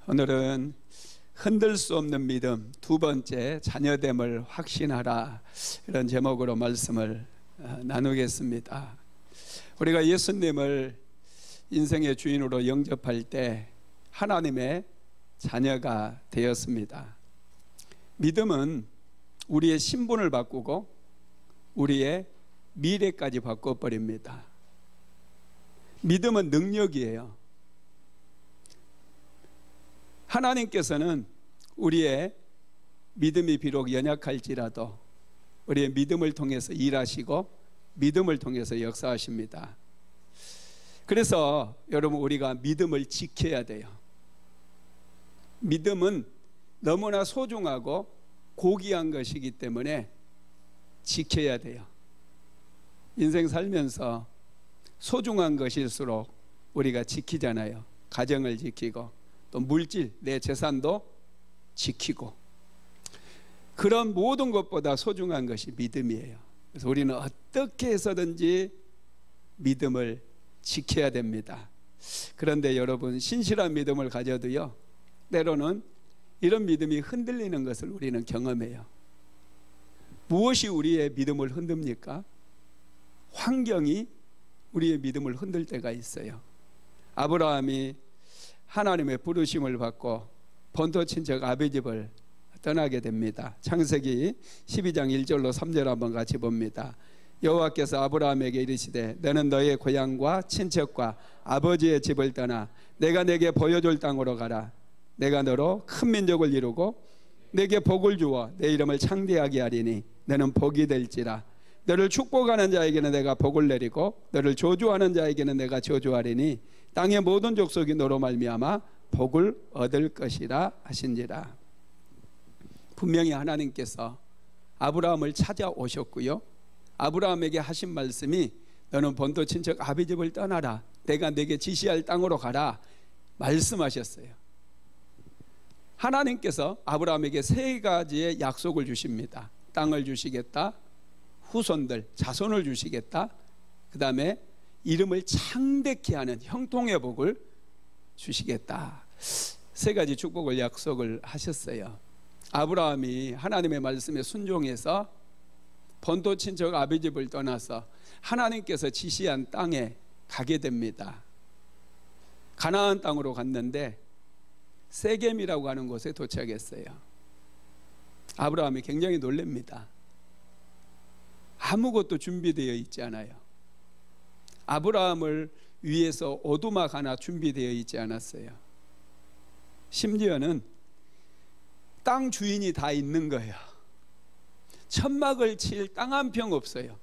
오늘은 흔들 수 없는 믿음, 두 번째 자녀됨을 확신하라, 이런 제목으로 말씀을 나누겠습니다. 우리가 예수님을 인생의 주인으로 영접할 때 하나님의 자녀가 되었습니다. 믿음은 우리의 신분을 바꾸고 우리의 미래까지 바꿔버립니다. 믿음은 능력이에요. 하나님께서는 우리의 믿음이 비록 연약할지라도 우리의 믿음을 통해서 일하시고 믿음을 통해서 역사하십니다. 그래서 여러분, 우리가 믿음을 지켜야 돼요. 믿음은 너무나 소중하고 고귀한 것이기 때문에 지켜야 돼요. 인생 살면서 소중한 것일수록 우리가 지키잖아요. 가정을 지키고 또 물질, 내 재산도 지키고, 그런 모든 것보다 소중한 것이 믿음이에요. 그래서 우리는 어떻게 해서든지 믿음을 지켜야 됩니다. 그런데 여러분, 신실한 믿음을 가져도요, 때로는 이런 믿음이 흔들리는 것을 우리는 경험해요. 무엇이 우리의 믿음을 흔듭니까? 환경이 우리의 믿음을 흔들 때가 있어요. 아브라함이 하나님의 부르심을 받고 본토 친척 아비 집을 떠나게 됩니다. 창세기 12장 1절로 3절 한번 같이 봅니다. 여호와께서 아브라함에게 이르시되 너는 너의 고향과 친척과 아버지의 집을 떠나 내가 내게 보여줄 땅으로 가라. 내가 너로 큰 민족을 이루고 내게 복을 주어 내 이름을 창대하게 하리니 너는 복이 될지라. 너를 축복하는 자에게는 내가 복을 내리고 너를 저주하는 자에게는 내가 저주하리니 땅의 모든 족속이 너로 말미암아 복을 얻을 것이라 하신지라. 분명히 하나님께서 아브라함을 찾아오셨고요, 아브라함에게 하신 말씀이 너는 본토 친척 아비 집을 떠나라, 내가 내게 지시할 땅으로 가라 말씀하셨어요. 하나님께서 아브라함에게 세 가지의 약속을 주십니다. 땅을 주시겠다, 후손들, 자손을 주시겠다, 그 다음에 이름을 창대케 하는 형통의 복을 주시겠다. 세 가지 축복을 약속을 하셨어요. 아브라함이 하나님의 말씀에 순종해서 본토 친척 아비 집을 떠나서 하나님께서 지시한 땅에 가게 됩니다. 가나안 땅으로 갔는데 세겜이라고 하는 곳에 도착했어요. 아브라함이 굉장히 놀랍니다. 아무것도 준비되어 있지 않아요. 아브라함을 위해서 오두막 하나 준비되어 있지 않았어요. 심지어는 땅 주인이 다 있는 거예요. 천막을 칠 땅 한 평 없어요.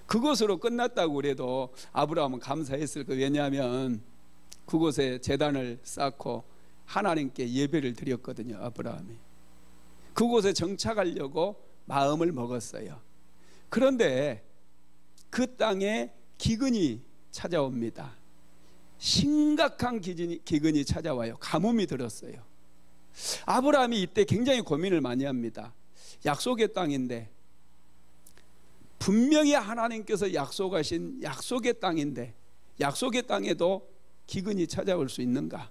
그것으로 끝났다고 그래도 아브라함은 감사했을 거예요. 왜냐하면 그곳에 제단을 쌓고 하나님께 예배를 드렸거든요. 아브라함이 그곳에 정착하려고 마음을 먹었어요. 그런데 그 땅에 기근이 찾아옵니다. 심각한 기근이 찾아와요. 가뭄이 들었어요. 아브라함이 이때 굉장히 고민을 많이 합니다. 약속의 땅인데, 분명히 하나님께서 약속하신 약속의 땅인데 약속의 땅에도 기근이 찾아올 수 있는가?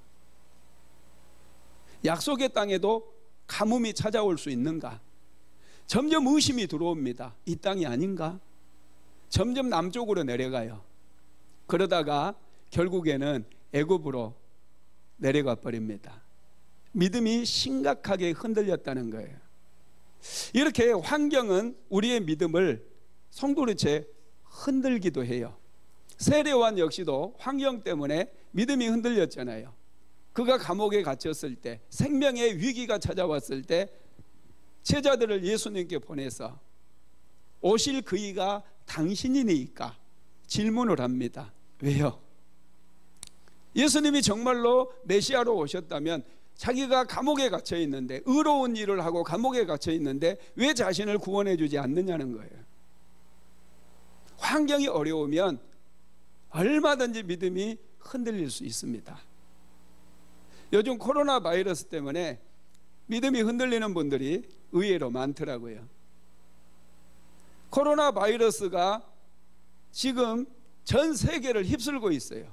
약속의 땅에도 가뭄이 찾아올 수 있는가? 점점 의심이 들어옵니다. 이 땅이 아닌가? 점점 남쪽으로 내려가요. 그러다가 결국에는 애굽으로 내려가 버립니다. 믿음이 심각하게 흔들렸다는 거예요. 이렇게 환경은 우리의 믿음을 성도로체 흔들기도 해요. 세례요한 역시도 환경 때문에 믿음이 흔들렸잖아요. 그가 감옥에 갇혔을 때, 생명의 위기가 찾아왔을 때 제자들을 예수님께 보내서 오실 그이가 당신이니까 질문을 합니다. 왜요? 예수님이 정말로 메시아로 오셨다면 자기가 감옥에 갇혀 있는데, 의로운 일을 하고 감옥에 갇혀 있는데 왜 자신을 구원해 주지 않느냐는 거예요. 환경이 어려우면 얼마든지 믿음이 흔들릴 수 있습니다. 요즘 코로나 바이러스 때문에 믿음이 흔들리는 분들이 의외로 많더라고요. 코로나 바이러스가 지금 전 세계를 휩쓸고 있어요.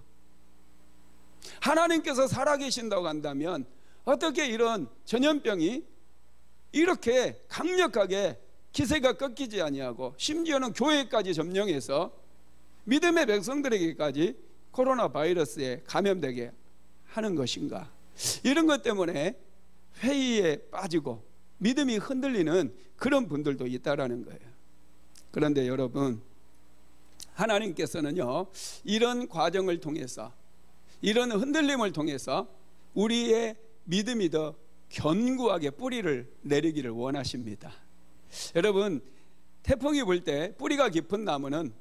하나님께서 살아계신다고 한다면 어떻게 이런 전염병이 이렇게 강력하게 기세가 꺾이지 아니하고 심지어는 교회까지 점령해서 믿음의 백성들에게까지 코로나 바이러스에 감염되게 하는 것인가? 이런 것 때문에 회의에 빠지고 믿음이 흔들리는 그런 분들도 있다라는 거예요. 그런데 여러분, 하나님께서는요, 이런 과정을 통해서, 이런 흔들림을 통해서 우리의 믿음이 더 견고하게 뿌리를 내리기를 원하십니다. 여러분, 태풍이 불 때 뿌리가 깊은 나무는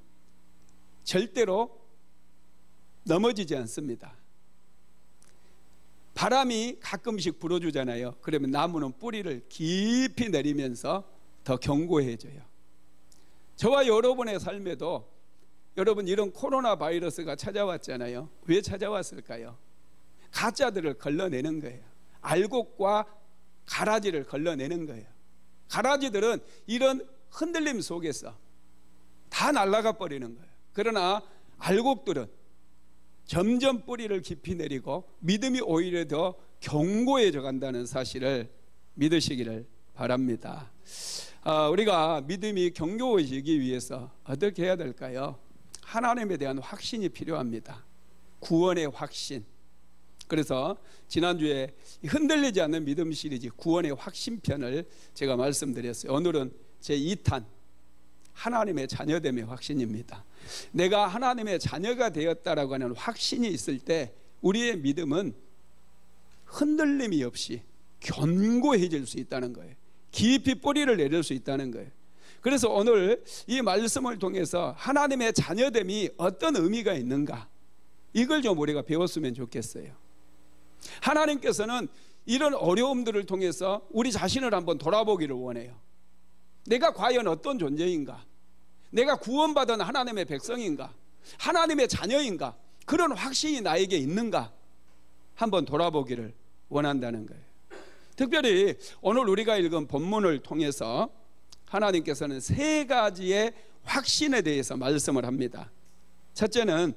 절대로 넘어지지 않습니다. 바람이 가끔씩 불어주잖아요. 그러면 나무는 뿌리를 깊이 내리면서 더 견고해져요. 저와 여러분의 삶에도 여러분, 이런 코로나 바이러스가 찾아왔잖아요. 왜 찾아왔을까요? 가짜들을 걸러내는 거예요. 알곡과 가라지를 걸러내는 거예요. 가라지들은 이런 흔들림 속에서 다 날아가 버리는 거예요. 그러나 알곡들은 점점 뿌리를 깊이 내리고 믿음이 오히려 더 견고해져 간다는 사실을 믿으시기를 바랍니다. 우리가 믿음이 견고해지기 위해서 어떻게 해야 될까요? 하나님에 대한 확신이 필요합니다. 구원의 확신. 그래서 지난주에 흔들리지 않는 믿음 시리즈 구원의 확신편을 제가 말씀드렸어요. 오늘은 제 2탄 하나님의 자녀됨의 확신입니다. 내가 하나님의 자녀가 되었다라고 하는 확신이 있을 때 우리의 믿음은 흔들림이 없이 견고해질 수 있다는 거예요. 깊이 뿌리를 내릴 수 있다는 거예요. 그래서 오늘 이 말씀을 통해서 하나님의 자녀됨이 어떤 의미가 있는가, 이걸 좀 우리가 배웠으면 좋겠어요. 하나님께서는 이런 어려움들을 통해서 우리 자신을 한번 돌아보기를 원해요. 내가 과연 어떤 존재인가? 내가 구원받은 하나님의 백성인가? 하나님의 자녀인가? 그런 확신이 나에게 있는가? 한번 돌아보기를 원한다는 거예요. 특별히 오늘 우리가 읽은 본문을 통해서 하나님께서는 3가지의 확신에 대해서 말씀을 합니다. 첫째는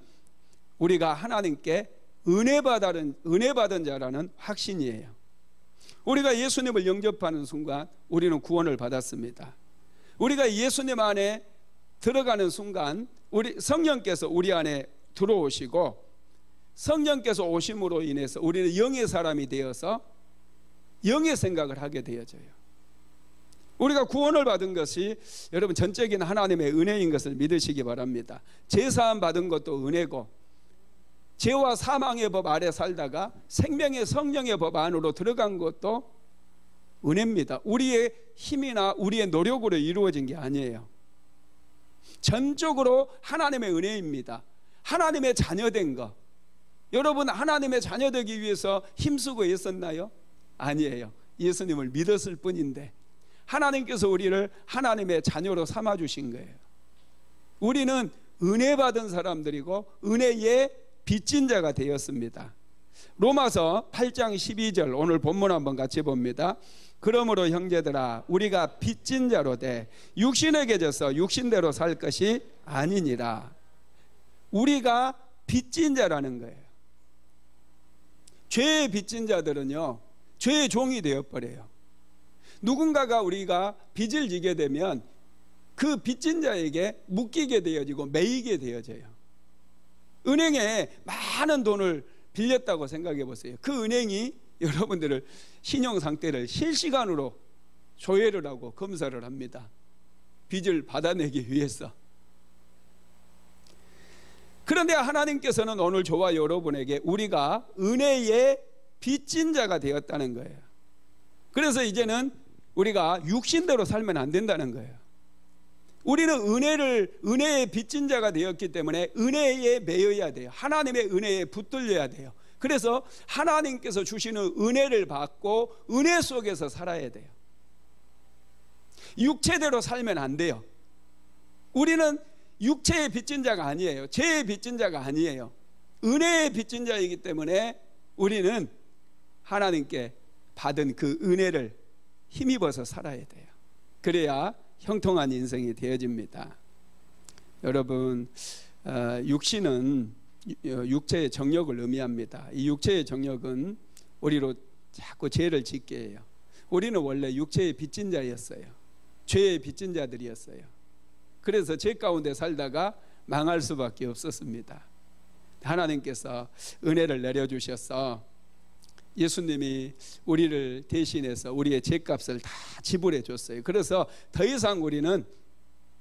우리가 하나님께 은혜 받은 자라는 확신이에요. 우리가 예수님을 영접하는 순간 우리는 구원을 받았습니다. 우리가 예수님 안에 들어가는 순간 우리 성령께서 우리 안에 들어오시고, 성령께서 오심으로 인해서 우리는 영의 사람이 되어서 영의 생각을 하게 되어져요. 우리가 구원을 받은 것이 여러분 전적인 하나님의 은혜인 것을 믿으시기 바랍니다. 제사함 받은 것도 은혜고, 죄와 사망의 법 아래 살다가 생명의 성령의 법 안으로 들어간 것도 은혜입니다. 우리의 힘이나 우리의 노력으로 이루어진 게 아니에요. 전적으로 하나님의 은혜입니다. 하나님의 자녀된 것, 여러분 하나님의 자녀되기 위해서 힘쓰고 있었나요? 아니에요. 예수님을 믿었을 뿐인데 하나님께서 우리를 하나님의 자녀로 삼아주신 거예요. 우리는 은혜 받은 사람들이고 은혜의 빚진 자가 되었습니다. 로마서 8장 12절 오늘 본문 한번 같이 봅니다. 그러므로 형제들아 우리가 빚진 자로 돼 육신에게 져서 육신대로 살 것이 아니니라. 우리가 빚진 자라는 거예요. 죄의 빚진 자들은요, 죄의 종이 되어버려요. 누군가가 우리가 빚을 지게 되면 그 빚진 자에게 묶이게 되어지고 매이게 되어져요. 은행에 많은 돈을 빌렸다고 생각해 보세요. 그 은행이 여러분들을 신용 상태를 실시간으로 조회를 하고 검사를 합니다. 빚을 받아내기 위해서. 그런데 하나님께서는 오늘 저와 여러분에게 우리가 은혜의 빚진 자가 되었다는 거예요. 그래서 이제는 우리가 육신대로 살면 안 된다는 거예요. 우리는 은혜의 빚진 자가 되었기 때문에 은혜에 매여야 돼요. 하나님의 은혜에 붙들려야 돼요. 그래서 하나님께서 주시는 은혜를 받고 은혜 속에서 살아야 돼요. 육체대로 살면 안 돼요. 우리는 육체의 빚진 자가 아니에요. 죄의 빚진 자가 아니에요. 은혜의 빚진 자이기 때문에 우리는 하나님께 받은 그 은혜를 힘입어서 살아야 돼요. 그래야 형통한 인생이 되어집니다. 여러분, 육신은 육체의 정욕을 의미합니다. 이 육체의 정욕은 우리로 자꾸 죄를 짓게 해요. 우리는 원래 육체의 빚진 자였어요. 죄의 빚진 자들이었어요. 그래서 죄 가운데 살다가 망할 수밖에 없었습니다. 하나님께서 은혜를 내려주셔서 예수님이 우리를 대신해서 우리의 죄값을 다 지불해 줬어요. 그래서 더 이상 우리는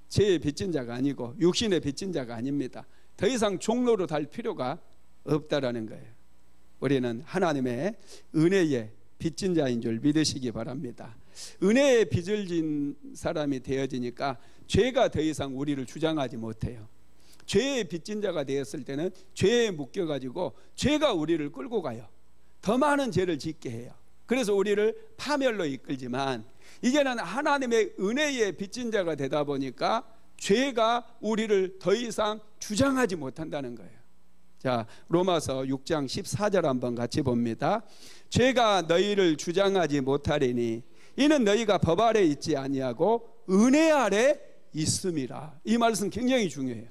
죄의 빚진 자가 아니고 육신의 빚진 자가 아닙니다. 더 이상 종로로 달 필요가 없다라는 거예요. 우리는 하나님의 은혜의 빚진 자인 줄 믿으시기 바랍니다. 은혜의 빚을 진 사람이 되어지니까 죄가 더 이상 우리를 주장하지 못해요. 죄의 빚진 자가 되었을 때는 죄에 묶여가지고 죄가 우리를 끌고 가요. 더 많은 죄를 짓게 해요. 그래서 우리를 파멸로 이끌지만 이제는 하나님의 은혜의 빚진 자가 되다 보니까 죄가 우리를 더 이상 주장하지 못한다는 거예요. 자, 로마서 6장 14절 한번 같이 봅니다. 죄가 너희를 주장하지 못하리니 이는 너희가 법 아래 있지 아니하고 은혜 아래 있음이라. 이 말씀 굉장히 중요해요.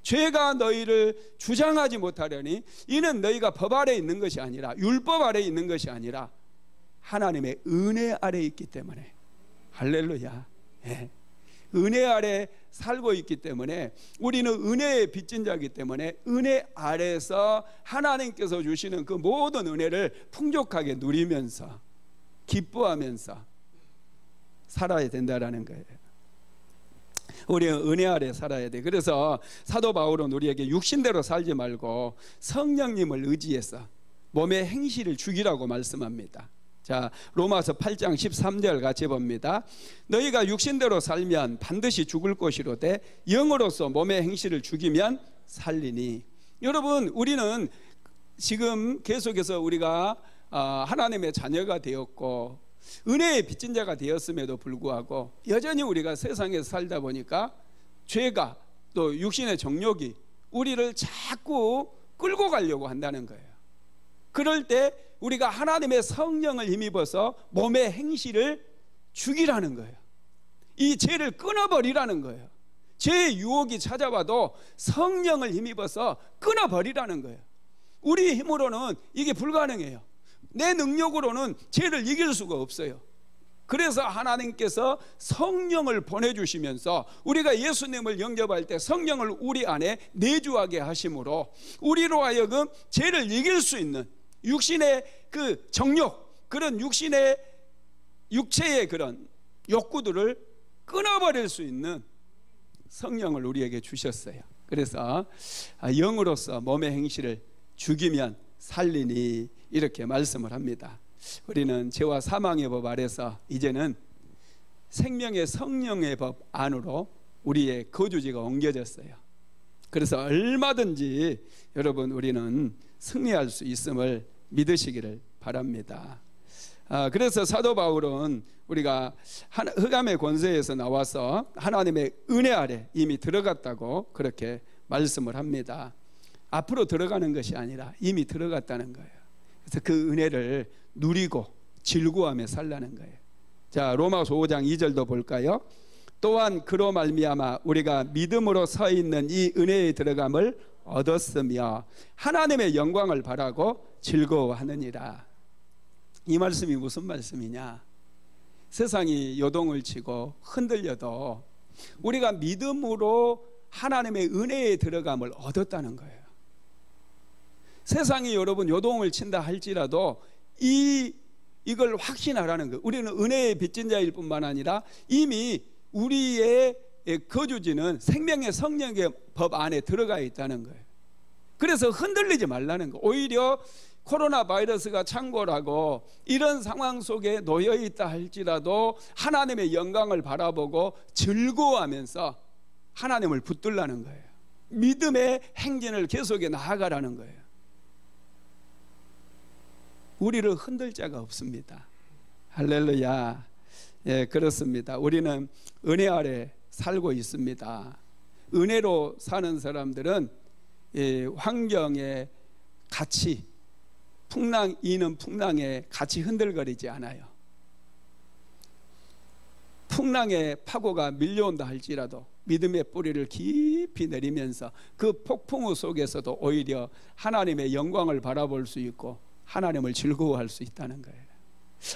죄가 너희를 주장하지 못하려니 이는 너희가 법 아래 있는 것이 아니라 율법 아래 있는 것이 아니라 하나님의 은혜 아래 있기 때문에. 할렐루야. 예. 은혜 아래 살고 있기 때문에 우리는 은혜의 빚진 자이기 때문에 은혜 아래서 하나님께서 주시는 그 모든 은혜를 풍족하게 누리면서 기뻐하면서 살아야 된다라는 거예요. 우리는 은혜 아래 살아야 돼. 그래서 사도 바울은 우리에게 육신대로 살지 말고 성령님을 의지해서 몸의 행실을 죽이라고 말씀합니다. 자, 로마서 8장 13절 같이 봅니다. 너희가 육신대로 살면 반드시 죽을 것이로되 영으로서 몸의 행실을 죽이면 살리니. 여러분, 우리는 지금 계속해서 우리가 하나님의 자녀가 되었고 은혜의 빚진 자가 되었음에도 불구하고 여전히 우리가 세상에서 살다 보니까 죄가 또 육신의 정욕이 우리를 자꾸 끌고 가려고 한다는 거예요. 그럴 때 우리가 하나님의 성령을 힘입어서 몸의 행실을 죽이라는 거예요. 이 죄를 끊어버리라는 거예요. 죄의 유혹이 찾아와도 성령을 힘입어서 끊어버리라는 거예요. 우리의 힘으로는 이게 불가능해요. 내 능력으로는 죄를 이길 수가 없어요. 그래서 하나님께서 성령을 보내주시면서 우리가 예수님을 영접할 때 성령을 우리 안에 내주하게 하심으로 우리로 하여금 죄를 이길 수 있는 육신의 그 정욕, 그런 육체의 그런 욕구들을 끊어버릴 수 있는 성령을 우리에게 주셨어요. 그래서 영으로서 몸의 행실을 죽이면 살리니 이렇게 말씀을 합니다. 우리는 죄와 사망의 법 아래서 이제는 생명의 성령의 법 안으로 우리의 거주지가 옮겨졌어요. 그래서 얼마든지 여러분 우리는 승리할 수 있음을 믿으시기를 바랍니다. 그래서 사도 바울은 우리가 흑암의 권세에서 나와서 하나님의 은혜 아래 이미 들어갔다고 그렇게 말씀을 합니다. 앞으로 들어가는 것이 아니라 이미 들어갔다는 거예요. 그래서 그 은혜를 누리고 즐거워하며 살라는 거예요. 자, 로마서 5장 2절도 볼까요? 또한 그로 말미암아 우리가 믿음으로 서 있는 이 은혜에 들어감을 얻었으며 하나님의 영광을 바라고 즐거워하느니라. 이 말씀이 무슨 말씀이냐? 세상이 요동을 치고 흔들려도 우리가 믿음으로 하나님의 은혜에 들어감을 얻었다는 거예요. 세상이 여러분 요동을 친다 할지라도 이걸 확신하라는 거예요. 우리는 은혜의 빚진 자일 뿐만 아니라 이미 우리의 거주지는 생명의 성령의 법 안에 들어가 있다는 거예요. 그래서 흔들리지 말라는 거예요. 오히려 코로나 바이러스가 창궐하고 이런 상황 속에 놓여 있다 할지라도 하나님의 영광을 바라보고 즐거워하면서 하나님을 붙들라는 거예요. 믿음의 행진을 계속해 나아가라는 거예요. 우리를 흔들 자가 없습니다. 할렐루야. 예, 그렇습니다. 우리는 은혜 아래 살고 있습니다. 은혜로 사는 사람들은 환경에 같이 이는 풍랑에 같이 흔들거리지 않아요. 풍랑의 파고가 밀려온다 할지라도 믿음의 뿌리를 깊이 내리면서 그 폭풍우 속에서도 오히려 하나님의 영광을 바라볼 수 있고 하나님을 즐거워할 수 있다는 거예요.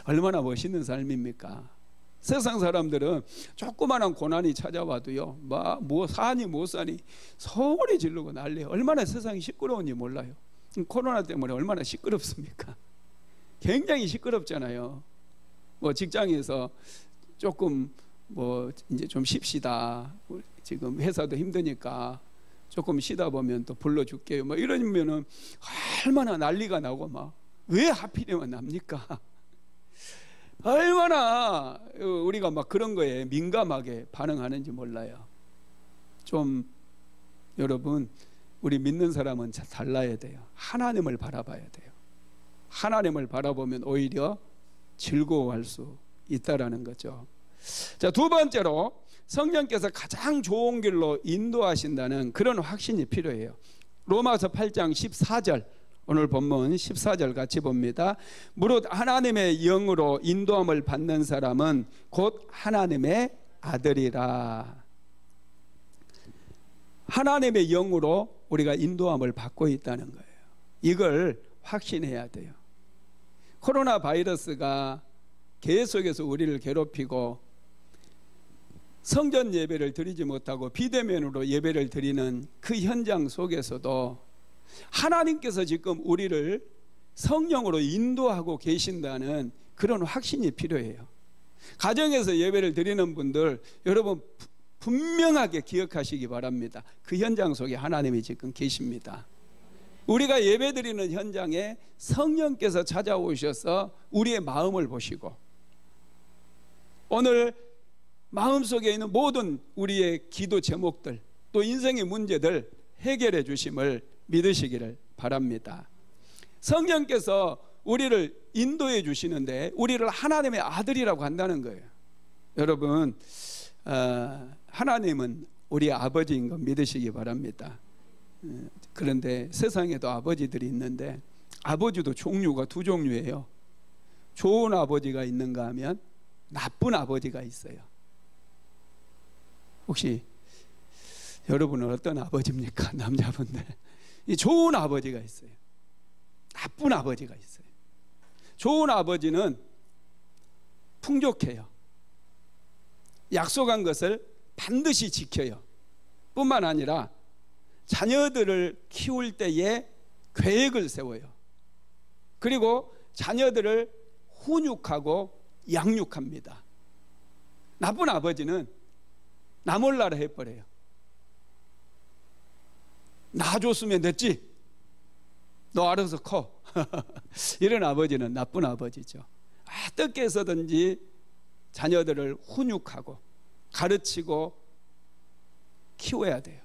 얼마나 멋있는 삶입니까? 세상 사람들은 조그마한 고난이 찾아와도요, 뭐 사니 못 사니 소리 지르고 난리예요. 얼마나 세상이 시끄러운지 몰라요. 코로나 때문에 얼마나 시끄럽습니까? 굉장히 시끄럽잖아요. 뭐 직장에서 조금 뭐 이제 좀 쉽시다, 지금 회사도 힘드니까 조금 쉬다 보면 또 불러줄게요, 뭐 이러면은 얼마나 난리가 나고 막 왜 하필이면 납니까? 얼마나 우리가 막 그런 거에 민감하게 반응하는지 몰라요. 좀 여러분, 우리 믿는 사람은 달라야 돼요. 하나님을 바라봐야 돼요. 하나님을 바라보면 오히려 즐거워할 수 있다라는 거죠. 자, 두 번째로 성령께서 가장 좋은 길로 인도하신다는 그런 확신이 필요해요. 로마서 8장 14절, 오늘 본문 14절 같이 봅니다. 무릇 하나님의 영으로 인도함을 받는 사람은 곧 하나님의 아들이라. 하나님의 영으로 우리가 인도함을 받고 있다는 거예요. 이걸 확신해야 돼요. 코로나 바이러스가 계속해서 우리를 괴롭히고 성전 예배를 드리지 못하고 비대면으로 예배를 드리는 그 현장 속에서도 하나님께서 지금 우리를 성령으로 인도하고 계신다는 그런 확신이 필요해요. 가정에서 예배를 드리는 분들, 여러분 분명하게 기억하시기 바랍니다. 그 현장 속에 하나님이 지금 계십니다. 우리가 예배 드리는 현장에 성령께서 찾아오셔서 우리의 마음을 보시고 오늘 마음속에 있는 모든 우리의 기도 제목들, 또 인생의 문제들 해결해 주심을 믿으시기를 바랍니다. 성령께서 우리를 인도해 주시는데 우리를 하나님의 아들이라고 한다는 거예요. 여러분, 하나님은 우리 아버지인 거 믿으시기 바랍니다. 그런데 세상에도 아버지들이 있는데 아버지도 종류가 두 종류예요. 좋은 아버지가 있는가 하면 나쁜 아버지가 있어요. 혹시 여러분은 어떤 아버지입니까? 남자분들. 이 좋은 아버지가 있어요. 나쁜 아버지가 있어요. 좋은 아버지는 풍족해요. 약속한 것을 반드시 지켜요. 뿐만 아니라 자녀들을 키울 때에 계획을 세워요. 그리고 자녀들을 훈육하고 양육합니다. 나쁜 아버지는 나 몰라라 해버려요. 나 줬으면 됐지, 너 알아서 커. 이런 아버지는 나쁜 아버지죠. 어떻게 해서든지 자녀들을 훈육하고 가르치고 키워야 돼요.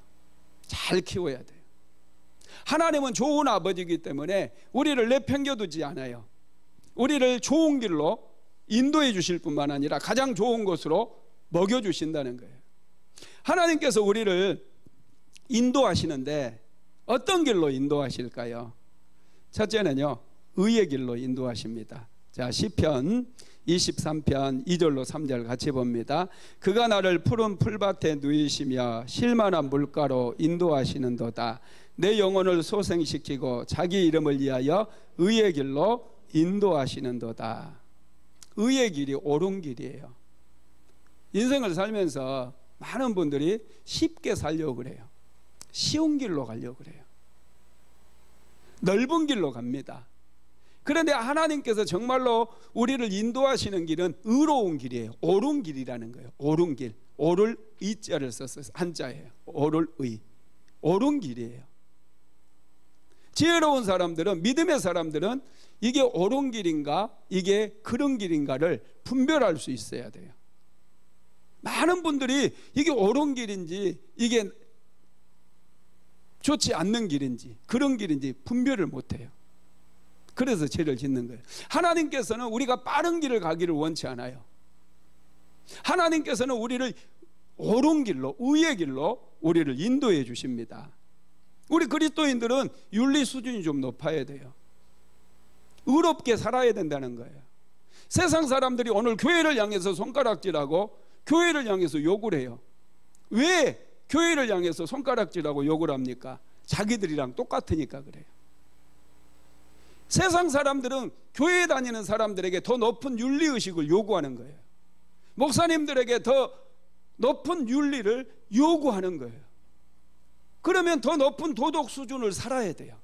잘 키워야 돼요. 하나님은 좋은 아버지이기 때문에 우리를 내팽겨두지 않아요. 우리를 좋은 길로 인도해 주실 뿐만 아니라 가장 좋은 곳으로 먹여주신다는 거예요. 하나님께서 우리를 인도하시는데 어떤 길로 인도하실까요? 첫째는요, 의의 길로 인도하십니다. 자, 시편 23편 2절로 3절 같이 봅니다. 그가 나를 푸른 풀밭에 누이시며 실만한 물가로 인도하시는도다. 내 영혼을 소생시키고 자기 이름을 위하여 의의 길로 인도하시는도다. 의의 길이 옳은 길이에요. 인생을 살면서 많은 분들이 쉽게 살려고 그래요. 쉬운 길로 가려고 그래요. 넓은 길로 갑니다. 그런데 하나님께서 정말로 우리를 인도하시는 길은 의로운 길이에요. 옳은 길이라는 거예요. 옳은 길. 옳을 의자를 써서 한자예요. 옳을 의. 옳은 길이에요. 지혜로운 사람들은, 믿음의 사람들은 이게 옳은 길인가 이게 그런 길인가를 분별할 수 있어야 돼요. 많은 분들이 이게 옳은 길인지 이게 좋지 않는 길인지 그런 길인지 분별을 못해요. 그래서 죄를 짓는 거예요. 하나님께서는 우리가 빠른 길을 가기를 원치 않아요. 하나님께서는 우리를 옳은 길로, 의의 길로 우리를 인도해 주십니다. 우리 그리스도인들은 윤리 수준이 좀 높아야 돼요. 의롭게 살아야 된다는 거예요. 세상 사람들이 오늘 교회를 향해서 손가락질하고 교회를 향해서 욕을 해요. 왜 교회를 향해서 손가락질하고 욕을 합니까? 자기들이랑 똑같으니까 그래요. 세상 사람들은 교회에 다니는 사람들에게 더 높은 윤리의식을 요구하는 거예요. 목사님들에게 더 높은 윤리를 요구하는 거예요. 그러면 더 높은 도덕 수준을 살아야 돼요.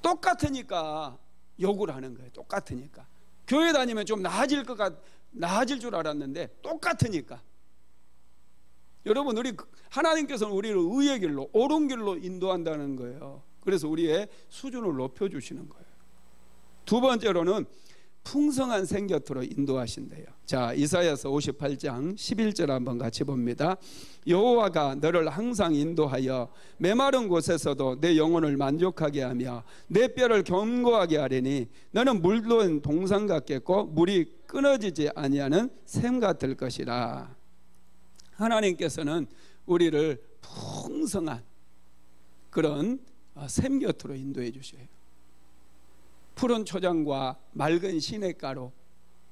똑같으니까 욕을 하는 거예요. 똑같으니까. 교회 다니면 좀 나아질 줄 알았는데 똑같으니까. 여러분, 우리 하나님께서는 우리를 의의 길로, 옳은 길로 인도한다는 거예요. 그래서 우리의 수준을 높여주시는 거예요. 두 번째로는 풍성한 생곁으로 인도하신대요. 자, 이사야서 58장 11절 한번 같이 봅니다. 여호와가 너를 항상 인도하여 메마른 곳에서도 내 영혼을 만족하게 하며 내 뼈를 견고하게 하리니 너는 물든 동산 같겠고 물이 끊어지지 아니하는 샘 같을 것이라. 하나님께서는 우리를 풍성한 그런 샘 곁으로 인도해 주셔요. 푸른 초장과 맑은 시냇가로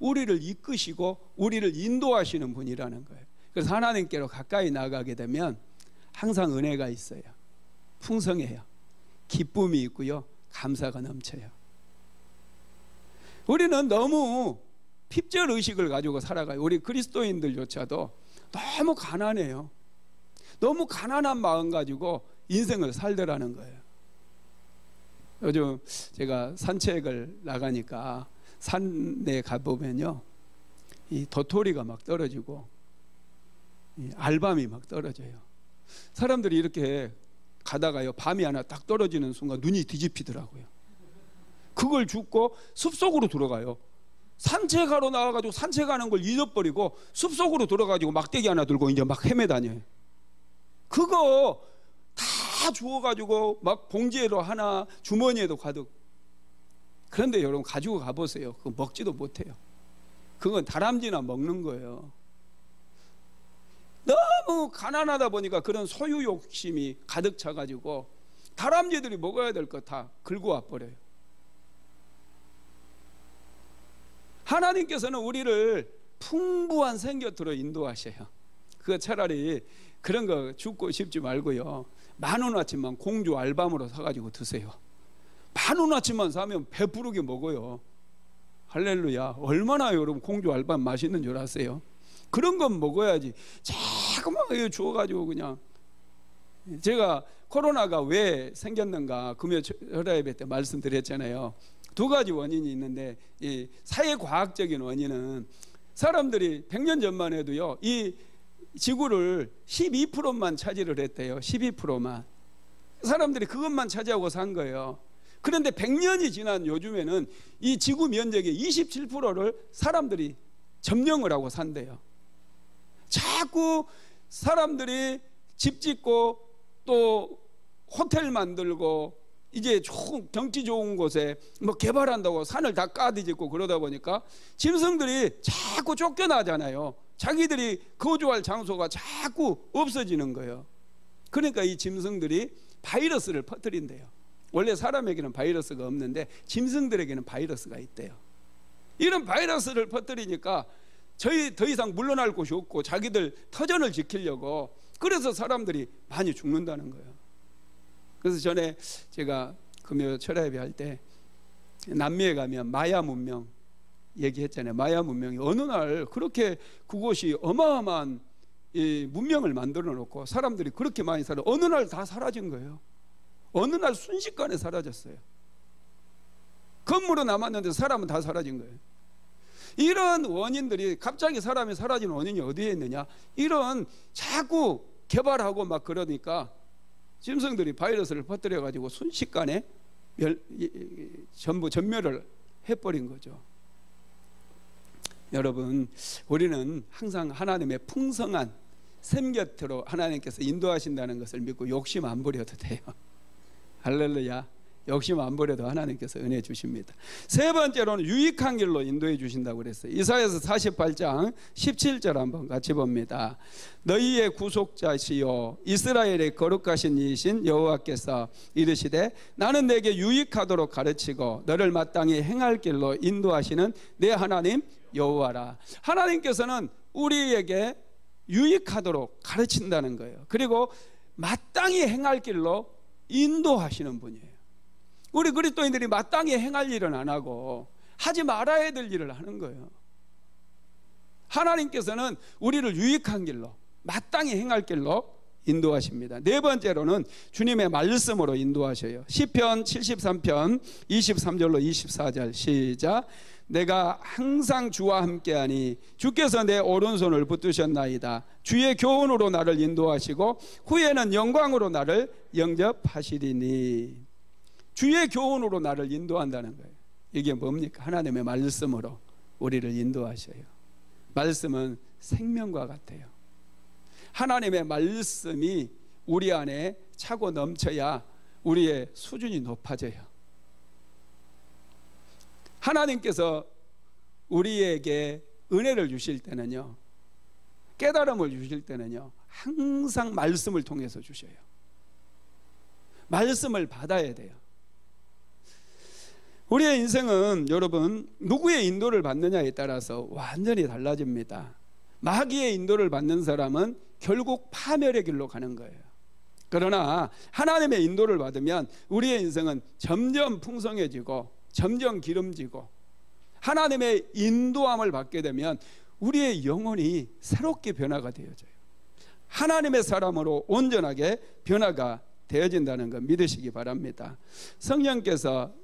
우리를 이끄시고 우리를 인도하시는 분이라는 거예요. 그래서 하나님께로 가까이 나가게 되면 항상 은혜가 있어요. 풍성해요. 기쁨이 있고요, 감사가 넘쳐요. 우리는 너무 핍절의식을 가지고 살아가요. 우리 그리스도인들조차도 너무 가난해요. 너무 가난한 마음 가지고 인생을 살더라는 거예요. 요즘 제가 산책을 나가니까 산에 가보면요, 이 도토리가 막 떨어지고 이 알밤이 막 떨어져요. 사람들이 이렇게 가다가요, 밤이 하나 딱 떨어지는 순간 눈이 뒤집히더라고요. 그걸 줍고 숲속으로 들어가요. 산책하러 나와가지고 산책하는 걸 잊어버리고 숲속으로 들어가지고 막대기 하나 들고 이제 막 헤매다녀요. 그거 다 주워가지고 막 봉지에도 하나, 주머니에도 가득. 그런데 여러분, 가지고 가보세요. 그거 먹지도 못해요. 그건 다람쥐나 먹는 거예요. 너무 가난하다 보니까 그런 소유 욕심이 가득 차가지고 다람쥐들이 먹어야 될 거 다 긁고 와버려요. 하나님께서는 우리를 풍부한 생곁으로 인도하셔요. 그거 차라리 그런 거 죽고 싶지 말고요, 10,000원어치만 공주 알밤으로 사가지고 드세요. 10,000원어치만 사면 배부르게 먹어요. 할렐루야. 얼마나 여러분 공주 알밤 맛있는 줄 아세요? 그런 건 먹어야지. 자꾸만 주워가지고 그냥. 제가 코로나가 왜 생겼는가 금요 철야 예배 때 말씀드렸잖아요. 두 가지 원인이 있는데, 이 사회과학적인 원인은 사람들이 100년 전만 해도요, 이 지구를 12%만 차지를 했대요. 12%만. 사람들이 그것만 차지하고 산 거예요. 그런데 100년이 지난 요즘에는 이 지구 면적의 27%를 사람들이 점령을 하고 산대요. 자꾸 사람들이 집 짓고 또 호텔 만들고 이제 경치 좋은 곳에 뭐 개발한다고 산을 다 까뒤집고 그러다 보니까 짐승들이 자꾸 쫓겨나잖아요. 자기들이 거주할 장소가 자꾸 없어지는 거예요. 그러니까 이 짐승들이 바이러스를 퍼뜨린대요. 원래 사람에게는 바이러스가 없는데 짐승들에게는 바이러스가 있대요. 이런 바이러스를 퍼뜨리니까 더 이상 물러날 곳이 없고 자기들 터전을 지키려고, 그래서 사람들이 많이 죽는다는 거예요. 그래서 전에 제가 금요 철야 예배 할 때 남미에 가면 마야 문명 얘기했잖아요. 마야 문명이 어느 날 그렇게 그곳이 어마어마한 이 문명을 만들어 놓고 사람들이 그렇게 많이 살아, 어느 날 다 사라진 거예요. 어느 날 순식간에 사라졌어요. 건물은 남았는데 사람은 다 사라진 거예요. 이런 원인들이, 갑자기 사람이 사라진 원인이 어디에 있느냐, 이런 자꾸 개발하고 막 그러니까 짐승들이 바이러스를 퍼뜨려 가지고 순식간에 전부 전멸을 해버린 거죠. 여러분, 우리는 항상 하나님의 풍성한 샘 곁으로 하나님께서 인도하신다는 것을 믿고 욕심 안 부려도 돼요. 할렐루야. 욕심 안 부려도 하나님께서 은혜 주십니다. 세 번째로는 유익한 길로 인도해 주신다고 그랬어요. 이사야서 48장 17절 한번 같이 봅니다. 너희의 구속자시요 이스라엘의 거룩하신 이이신 여호와께서 이르시되 나는 내게 유익하도록 가르치고 너를 마땅히 행할 길로 인도하시는 내 하나님 여호와라. 하나님께서는 우리에게 유익하도록 가르친다는 거예요. 그리고 마땅히 행할 길로 인도하시는 분이에요. 우리 그리스도인들이 마땅히 행할 일은 안 하고 하지 말아야 될 일을 하는 거예요. 하나님께서는 우리를 유익한 길로, 마땅히 행할 길로 인도하십니다. 네 번째로는 주님의 말씀으로 인도하셔요. 시편 73편 23절로 24절 시작. 내가 항상 주와 함께하니 주께서 내 오른손을 붙드셨나이다. 주의 교훈으로 나를 인도하시고 후에는 영광으로 나를 영접하시리니. 주의 교훈으로 나를 인도한다는 거예요. 이게 뭡니까? 하나님의 말씀으로 우리를 인도하셔요. 말씀은 생명과 같아요. 하나님의 말씀이 우리 안에 차고 넘쳐야 우리의 수준이 높아져요. 하나님께서 우리에게 은혜를 주실 때는요, 깨달음을 주실 때는요, 항상 말씀을 통해서 주셔요. 말씀을 받아야 돼요. 우리의 인생은 여러분 누구의 인도를 받느냐에 따라서 완전히 달라집니다. 마귀의 인도를 받는 사람은 결국 파멸의 길로 가는 거예요. 그러나 하나님의 인도를 받으면 우리의 인생은 점점 풍성해지고 점점 기름지고, 하나님의 인도함을 받게 되면 우리의 영혼이 새롭게 변화가 되어져요. 하나님의 사람으로 온전하게 변화가 되어진다는 것 믿으시기 바랍니다. 성령께서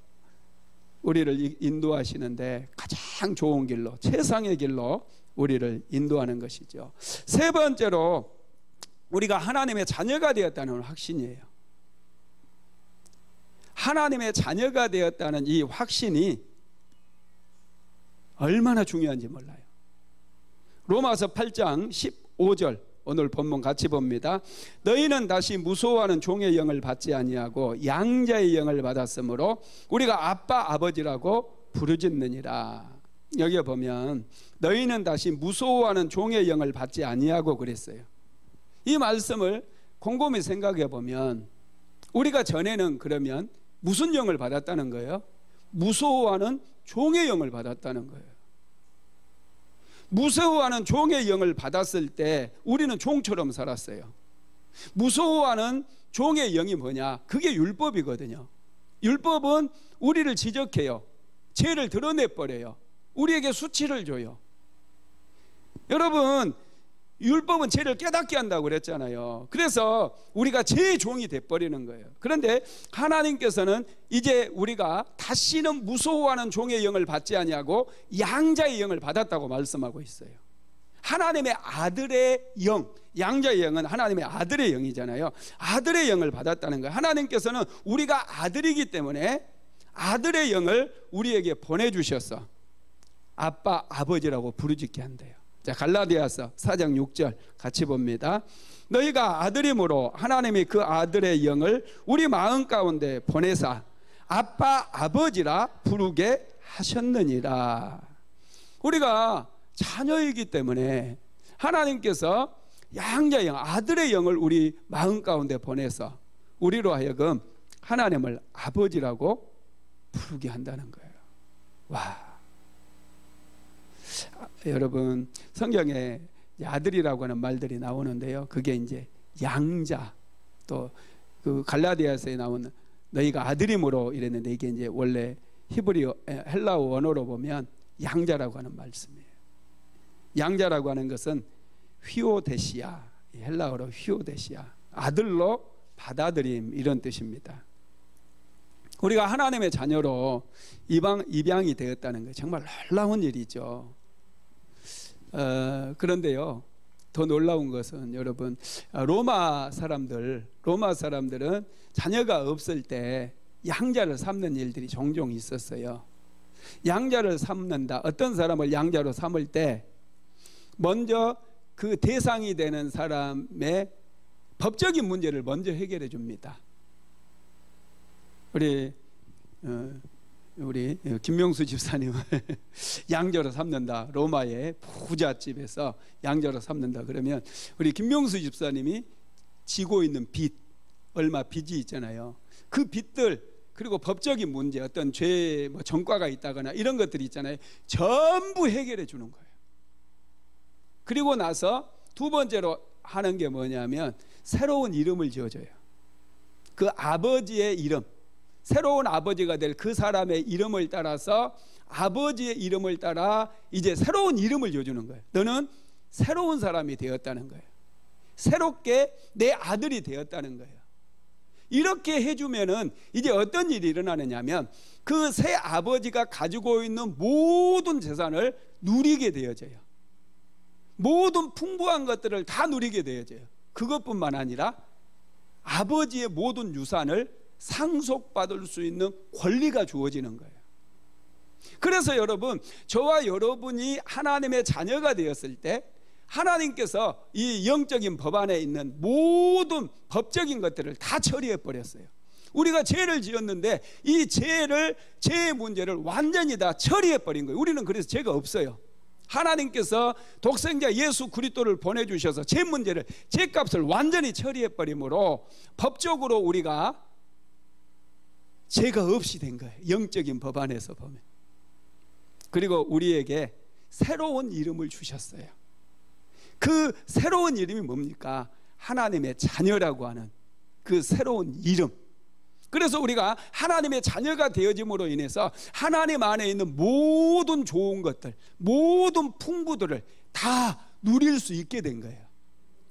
우리를 인도하시는데 가장 좋은 길로, 최상의 길로 우리를 인도하는 것이죠. 세 번째로 우리가 하나님의 자녀가 되었다는 확신이에요. 하나님의 자녀가 되었다는 이 확신이 얼마나 중요한지 몰라요. 로마서 8장 15절 오늘 본문 같이 봅니다. 너희는 다시 무소하는 종의 영을 받지 아니하고 양자의 영을 받았으므로 우리가 아빠 아버지라고 부르짖느니라. 여기 보면 너희는 다시 무소하는 종의 영을 받지 아니하고 그랬어요. 이 말씀을 곰곰이 생각해 보면 우리가 전에는 그러면 무슨 영을 받았다는 거예요? 무소하는 종의 영을 받았다는 거예요. 무서워하는 종의 영을 받았을 때 우리는 종처럼 살았어요. 무서워하는 종의 영이 뭐냐? 그게 율법이거든요. 율법은 우리를 지적해요. 죄를 드러내버려요. 우리에게 수치를 줘요. 여러분, 율법은 죄를 깨닫게 한다고 그랬잖아요. 그래서 우리가 죄의 종이 돼버리는 거예요. 그런데 하나님께서는 이제 우리가 다시는 무서워하는 종의 영을 받지 아니하고 양자의 영을 받았다고 말씀하고 있어요. 하나님의 아들의 영, 양자의 영은 하나님의 아들의 영이잖아요. 아들의 영을 받았다는 거예요. 하나님께서는 우리가 아들이기 때문에 아들의 영을 우리에게 보내주셔서 아빠, 아버지라고 부르짖게 한대요. 자, 갈라디아서 4장 6절 같이 봅니다. 너희가 아들이므로 하나님이 그 아들의 영을 우리 마음 가운데 보내사 아빠 아버지라 부르게 하셨느니라. 우리가 자녀이기 때문에 하나님께서 양자의 영, 아들의 영을 우리 마음 가운데 보내서 우리로 하여금 하나님을 아버지라고 부르게 한다는 거예요. 와, 여러분 성경에 아들이라고 하는 말들이 나오는데요, 그게 이제 양자, 또 그 갈라디아서에 나오는 너희가 아들임으로 이랬는데 이게 이제 원래 히브리 헬라어 원어로 보면 양자라고 하는 말씀이에요. 양자라고 하는 것은 휘오데시아, 헬라어로 휘오데시아, 아들로 받아들임, 이런 뜻입니다. 우리가 하나님의 자녀로 입양이 되었다는 게 정말 놀라운 일이죠. 그런데요, 더 놀라운 것은 여러분, 로마 사람들은 자녀가 없을 때 양자를 삼는 일들이 종종 있었어요. 양자를 삼는다, 어떤 사람을 양자로 삼을 때 먼저 그 대상이 되는 사람의 법적인 문제를 먼저 해결해 줍니다. 우리 김명수 집사님을 양자로 삼는다, 로마의 부잣집에서 양자로 삼는다 그러면 우리 김명수 집사님이 지고 있는 빚, 얼마 빚이 있잖아요. 그 빚들, 그리고 법적인 문제, 어떤 죄, 전과가 있다거나 이런 것들이 있잖아요. 전부 해결해 주는 거예요. 그리고 나서 두 번째로 하는 게 뭐냐면 새로운 이름을 지어줘요. 그 아버지의 이름, 새로운 아버지가 될 그 사람의 이름을 따라서 아버지의 이름을 따라 이제 새로운 이름을 지어주는 거예요. 너는 새로운 사람이 되었다는 거예요. 새롭게 내 아들이 되었다는 거예요. 이렇게 해주면은 이제 어떤 일이 일어나느냐면 그 새 아버지가 가지고 있는 모든 재산을 누리게 되어져요. 모든 풍부한 것들을 다 누리게 되어져요. 그것뿐만 아니라 아버지의 모든 유산을 상속받을 수 있는 권리가 주어지는 거예요. 그래서 여러분, 저와 여러분이 하나님의 자녀가 되었을 때 하나님께서 이 영적인 법 안에 있는 모든 법적인 것들을 다 처리해 버렸어요. 우리가 죄를 지었는데 이 죄의 문제를 완전히 다 처리해 버린 거예요. 우리는 그래서 죄가 없어요. 하나님께서 독생자 예수 그리스도를 보내주셔서 죄 문제를, 죄값을 완전히 처리해 버림으로 법적으로 우리가 죄가 없이 된 거예요. 영적인 법 안에서 보면. 그리고 우리에게 새로운 이름을 주셨어요. 그 새로운 이름이 뭡니까? 하나님의 자녀라고 하는 그 새로운 이름. 그래서 우리가 하나님의 자녀가 되어짐으로 인해서 하나님 안에 있는 모든 좋은 것들, 모든 풍부들을 다 누릴 수 있게 된 거예요.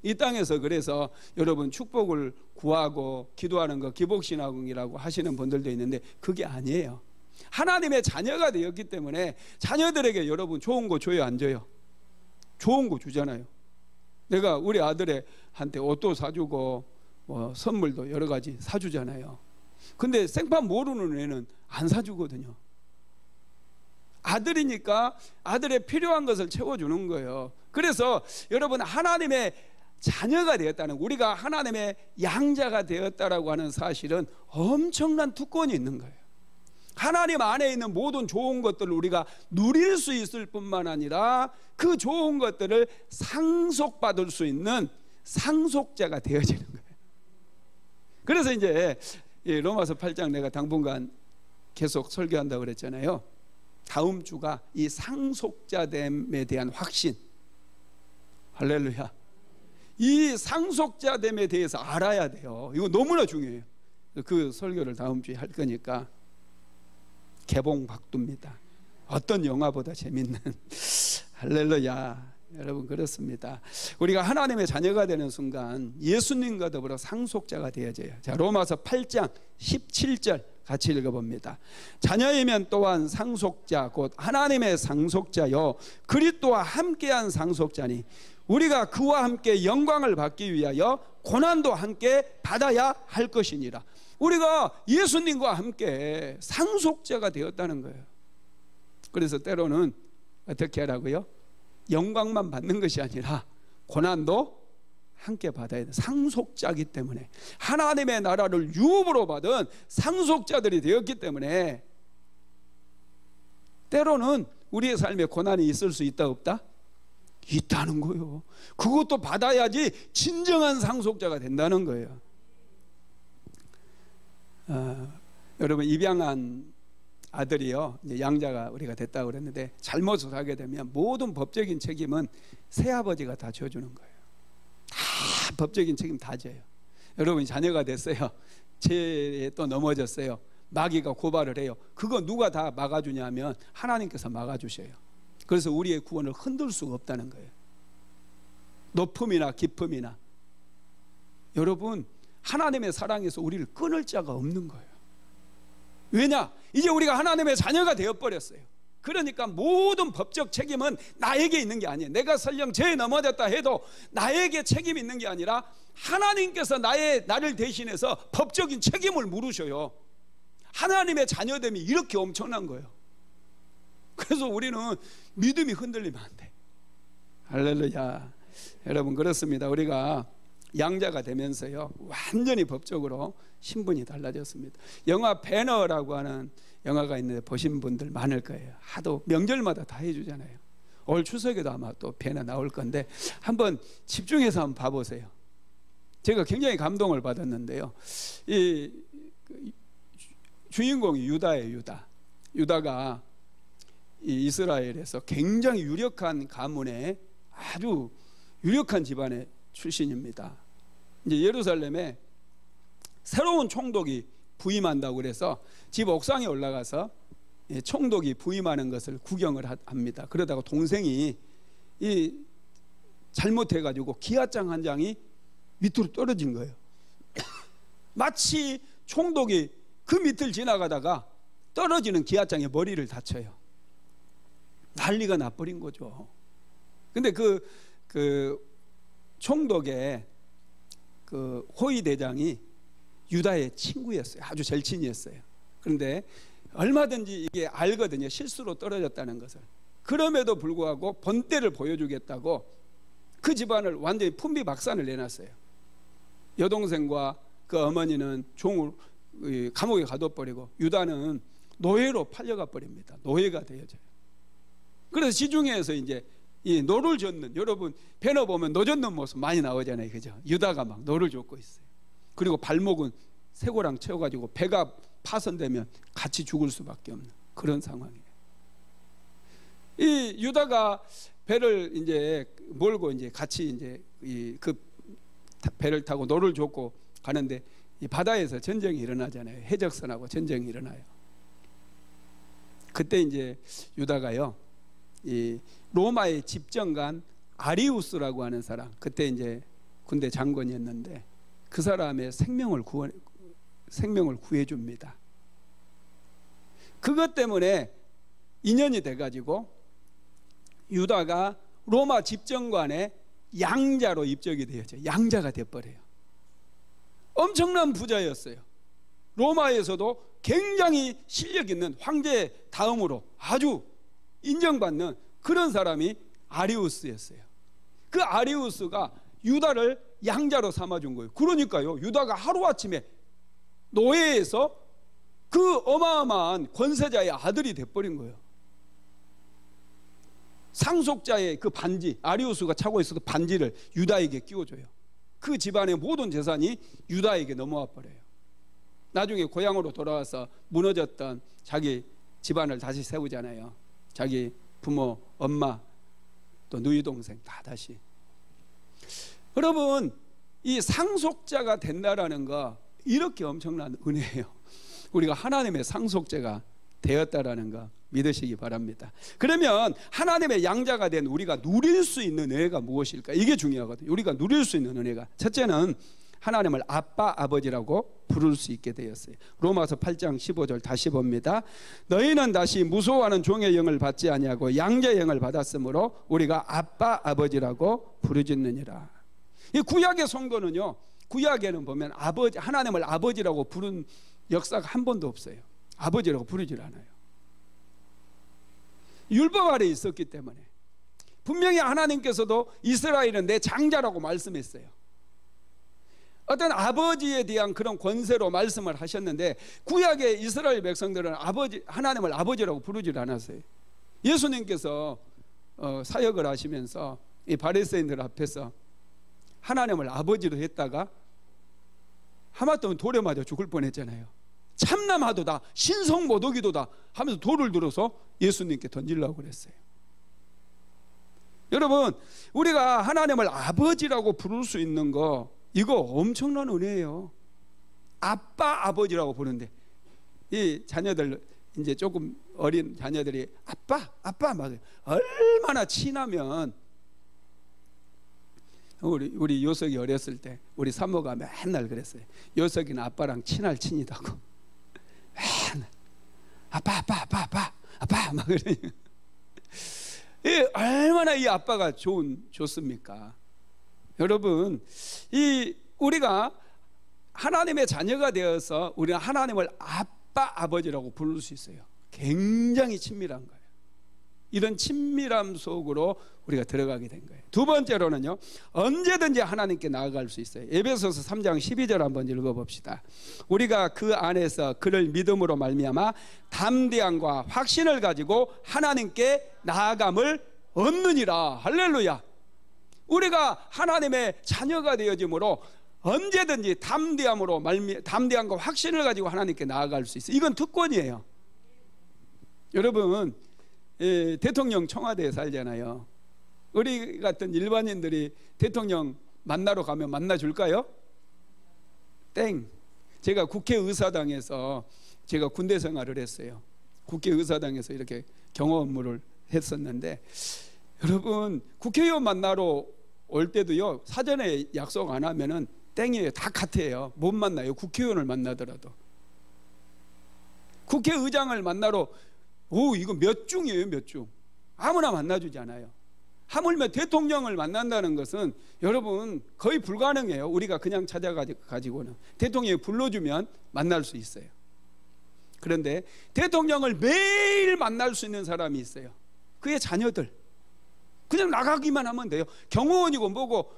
이 땅에서 그래서 여러분 축복을 구하고 기도하는 거 기복신앙이라고 하시는 분들도 있는데 그게 아니에요. 하나님의 자녀가 되었기 때문에 자녀들에게 여러분 좋은 거 줘요, 안 줘요? 좋은 거 주잖아요. 내가 우리 아들한테 옷도 사주고 뭐 선물도 여러 가지 사주잖아요. 근데 생판 모르는 애는 안 사주거든요. 아들이니까 아들의 필요한 것을 채워주는 거예요. 그래서 여러분, 하나님의 자녀가 되었다는, 우리가 하나님의 양자가 되었다라고 하는 사실은 엄청난 특권이 있는 거예요. 하나님 안에 있는 모든 좋은 것들을 우리가 누릴 수 있을 뿐만 아니라 그 좋은 것들을 상속받을 수 있는 상속자가 되어지는 거예요. 그래서 이제 로마서 8장 내가 당분간 계속 설교한다고 그랬잖아요. 다음 주가 이 상속자됨에 대한 확신. 할렐루야. 이 상속자됨에 대해서 알아야 돼요. 이거 너무나 중요해요. 그 설교를 다음 주에 할 거니까 개봉박두입니다. 어떤 영화보다 재밌는. 할렐루야. 여러분, 그렇습니다. 우리가 하나님의 자녀가 되는 순간 예수님과 더불어 상속자가 되어져요. 자, 로마서 8장 17절 같이 읽어봅니다. 자녀이면 또한 상속자 곧 하나님의 상속자요 그리스도와 함께한 상속자니 우리가 그와 함께 영광을 받기 위하여 고난도 함께 받아야 할 것이니라. 우리가 예수님과 함께 상속자가 되었다는 거예요. 그래서 때로는 어떻게 하라고요? 영광만 받는 것이 아니라 고난도 함께 받아야 돼. 상속자이기 때문에, 하나님의 나라를 유업으로 받은 상속자들이 되었기 때문에 때로는 우리의 삶에 고난이 있을 수 있다 없다? 있다는 거예요. 그것도 받아야지 진정한 상속자가 된다는 거예요. 여러분, 입양한 아들이요, 이제 양자가 우리가 됐다고 그랬는데 잘못을 하게 되면 모든 법적인 책임은 새아버지가 다 져주는 거예요. 다 법적인 책임 다 져요. 여러분이 자녀가 됐어요. 죄에 또 넘어졌어요. 마귀가 고발을 해요. 그거 누가 다 막아주냐면 하나님께서 막아주셔요. 그래서 우리의 구원을 흔들 수가 없다는 거예요. 높음이나 깊음이나. 여러분, 하나님의 사랑에서 우리를 끊을 자가 없는 거예요. 왜냐? 이제 우리가 하나님의 자녀가 되어버렸어요. 그러니까 모든 법적 책임은 나에게 있는 게 아니에요. 내가 설령 죄에 넘어졌다 해도 나에게 책임이 있는 게 아니라 하나님께서 나를 대신해서 법적인 책임을 물으셔요. 하나님의 자녀됨이 이렇게 엄청난 거예요. 그래서 우리는 믿음이 흔들리면 안 돼. 할렐루야. 여러분, 그렇습니다. 우리가 양자가 되면서요, 완전히 법적으로 신분이 달라졌습니다. 영화 배너라고 하는 영화가 있는데 보신 분들 많을 거예요. 하도 명절마다 다 해주잖아요. 올 추석에도 아마 또 배너 나올 건데 한번 집중해서 한번 봐보세요. 제가 굉장히 감동을 받았는데요, 이 주인공이 유다예요. 유다가 이 이스라엘에서 굉장히 유력한 가문의 아주 유력한 집안의 출신입니다. 이제 예루살렘에 새로운 총독이 부임한다고 그래서 집 옥상에 올라가서 총독이 부임하는 것을 구경을 합니다. 그러다가 동생이 잘못해가지고 기아장 한 장이 밑으로 떨어진 거예요. 마치 총독이 그 밑을 지나가다가 떨어지는 기아장에 머리를 다쳐요. 난리가 나버린 거죠. 근데 그 총독의 그 호위 대장이 유다의 친구였어요. 아주 절친이었어요. 그런데 얼마든지 이게 알거든요. 실수로 떨어졌다는 것을. 그럼에도 불구하고 본때를 보여주겠다고 그 집안을 완전히 풍비박산을 내놨어요. 여동생과 그 어머니는 종을 감옥에 가둬버리고 유다는 노예로 팔려가 버립니다. 노예가 되어져요. 그래서 시중에서 이제 이 노를 젓는, 여러분 배너 보면 노 젓는 모습 많이 나오잖아요, 그죠? 유다가 막 노를 젓고 있어요. 그리고 발목은 쇠고랑 채워가지고 배가 파손되면 같이 죽을 수밖에 없는 그런 상황이에요. 이 유다가 배를 이제 몰고 이제 같이 이제 그 배를 타고 노를 젓고 가는데 이 바다에서 전쟁이 일어나잖아요. 해적선하고 전쟁이 일어나요. 그때 이제 유다가요, 이 로마의 집정관 아리우스라고 하는 사람, 그때 이제 군대 장관이었는데 그 사람의 생명을 구해 줍니다. 그것 때문에 인연이 돼가지고 유다가 로마 집정관의 양자로 입적이 되었죠. 양자가 돼버려요. 엄청난 부자였어요. 로마에서도 굉장히 실력 있는 황제 다음으로 아주 인정받는 그런 사람이 아리우스였어요. 그 아리우스가 유다를 양자로 삼아준 거예요. 그러니까요, 유다가 하루아침에 노예에서 그 어마어마한 권세자의 아들이 돼버린 거예요. 상속자의 그 반지, 아리우스가 차고 있었던 반지를 유다에게 끼워줘요. 그 집안의 모든 재산이 유다에게 넘어와 버려요. 나중에 고향으로 돌아와서 무너졌던 자기 집안을 다시 세우잖아요. 자기 부모, 엄마, 또 누이 동생 다 다시. 여러분, 이 상속자가 된다라는 거 이렇게 엄청난 은혜예요. 우리가 하나님의 상속자가 되었다라는 거 믿으시기 바랍니다. 그러면 하나님의 양자가 된 우리가 누릴 수 있는 은혜가 무엇일까? 이게 중요하거든요. 우리가 누릴 수 있는 은혜가, 첫째는 하나님을 아빠, 아버지라고 부를 수 있게 되었어요. 로마서 8장 15절 다시 봅니다. 너희는 다시 무소하는 종의 영을 받지 아니하고 양자의 영을 받았으므로 우리가 아빠, 아버지라고 부르짖느니라. 이 구약의 성도는요, 구약에는 보면 아버지, 하나님을 아버지라고 부른 역사가 한 번도 없어요. 아버지라고 부르질 않아요. 율법 아래 있었기 때문에. 분명히 하나님께서도 이스라엘은 내 장자라고 말씀했어요. 어떤 아버지에 대한 그런 권세로 말씀을 하셨는데 구약의 이스라엘 백성들은 하나님을 아버지라고 부르질 않았어요. 예수님께서 사역을 하시면서 이 바리새인들 앞에서 하나님을 아버지로 했다가 하마터면 돌에 맞아 죽을 뻔했잖아요. 참남하도다, 신성모독이도다 하면서 돌을 들어서 예수님께 던지려고 그랬어요. 여러분, 우리가 하나님을 아버지라고 부를 수 있는 거, 이거 엄청난 은혜예요. 아빠, 아버지라고 부르는데 이 자녀들, 이제 조금 어린 자녀들이 아빠, 아빠 막 얼마나 친하면, 우리 요석이 어렸을 때 우리 사모가 맨날 그랬어요. 요석이는 아빠랑 친할 친이다고. 맨날 아빠, 아빠, 아빠, 아빠, 아빠 막 그러니까. 얼마나 이 아빠가 좋습니까? 여러분, 우리가 하나님의 자녀가 되어서 우리는 하나님을 아빠, 아버지라고 부를 수 있어요. 굉장히 친밀한 거예요. 이런 친밀함 속으로 우리가 들어가게 된 거예요. 두 번째로는요, 언제든지 하나님께 나아갈 수 있어요. 에베소서 3장 12절 한번 읽어봅시다. 우리가 그 안에서 그를 믿음으로 말미암아 담대함과 확신을 가지고 하나님께 나아감을 얻느니라. 할렐루야. 우리가 하나님의 자녀가 되어짐으로 언제든지 담대함과 확신을 가지고 하나님께 나아갈 수 있어요. 이건 특권이에요. 여러분, 대통령 청와대에 살잖아요. 우리 같은 일반인들이 대통령 만나러 가면 만나줄까요? 땡. 제가 국회의사당에서 제가 군대 생활을 했어요. 국회의사당에서 이렇게 경호 업무를 했었는데, 여러분 국회의원 만나러 올 때도요, 사전에 약속 안 하면은 땡이에요. 다 카트예요. 못 만나요. 국회의원을 만나더라도. 국회의장을 만나러, 이거 몇 중이에요, 몇 중. 아무나 만나주지 않아요. 하물며 대통령을 만난다는 것은 여러분 거의 불가능해요. 우리가 그냥 찾아가지고는. 대통령이 불러주면 만날 수 있어요. 그런데 대통령을 매일 만날 수 있는 사람이 있어요. 그의 자녀들. 그냥 나가기만 하면 돼요. 경호원이고 뭐고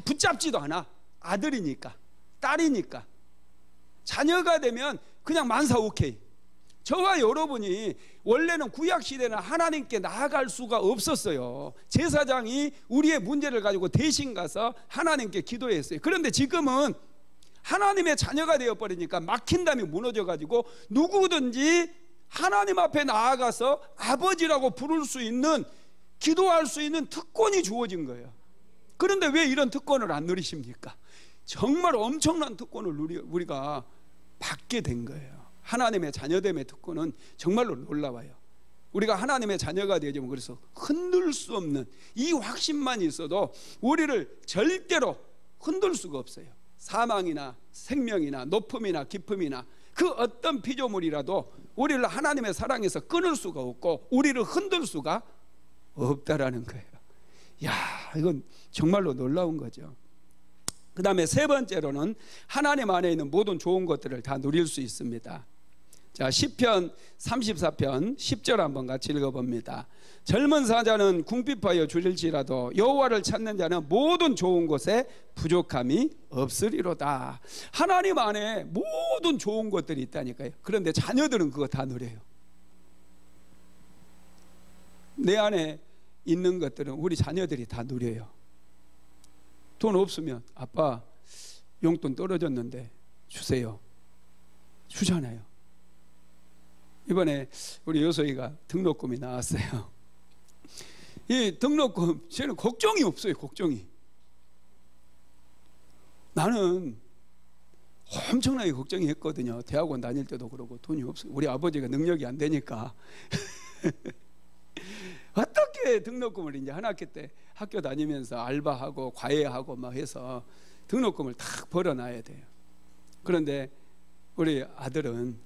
붙잡지도 않아. 아들이니까, 딸이니까. 자녀가 되면 그냥 만사 오케이. 저와 여러분이 원래는 구약시대는 하나님께 나아갈 수가 없었어요. 제사장이 우리의 문제를 가지고 대신 가서 하나님께 기도했어요. 그런데 지금은 하나님의 자녀가 되어버리니까 막힌 담이 무너져가지고 누구든지 하나님 앞에 나아가서 아버지라고 부를 수 있는, 기도할 수 있는 특권이 주어진 거예요. 그런데 왜 이런 특권을 안 누리십니까? 정말 엄청난 특권을 우리가 받게 된 거예요. 하나님의 자녀됨의 특권은 정말로 놀라워요. 우리가 하나님의 자녀가 되지만 그래서 흔들 수 없는 이 확신만 있어도 우리를 절대로 흔들 수가 없어요. 사망이나 생명이나 높음이나 깊음이나 그 어떤 피조물이라도 우리를 하나님의 사랑에서 끊을 수가 없고 우리를 흔들 수가 없다라는 거예요. 야, 이건 정말로 놀라운 거죠. 그 다음에 세 번째로는 하나님 안에 있는 모든 좋은 것들을 다 누릴 수 있습니다. 자, 시편 34편 10절 한번 같이 읽어봅니다. 젊은 사자는 궁핍하여 줄일지라도 여호와를 찾는 자는 모든 좋은 것에 부족함이 없으리로다. 하나님 안에 모든 좋은 것들이 있다니까요. 그런데 자녀들은 그거 다 누려요. 내 안에 있는 것들은 우리 자녀들이 다 누려요. 돈 없으면 아빠 용돈 떨어졌는데 주세요. 주잖아요. 이번에 우리 여소이가 등록금이 나왔어요. 이 등록금 저는 걱정이 없어요. 걱정이. 나는 엄청나게 걱정이 했거든요. 대학원 다닐 때도 그러고 돈이 없어요. 우리 아버지가 능력이 안 되니까 어떻게 등록금을 이제 한 학기 때 학교 다니면서 알바하고 과외하고 막 해서 등록금을 딱 벌어놔야 돼요. 그런데 우리 아들은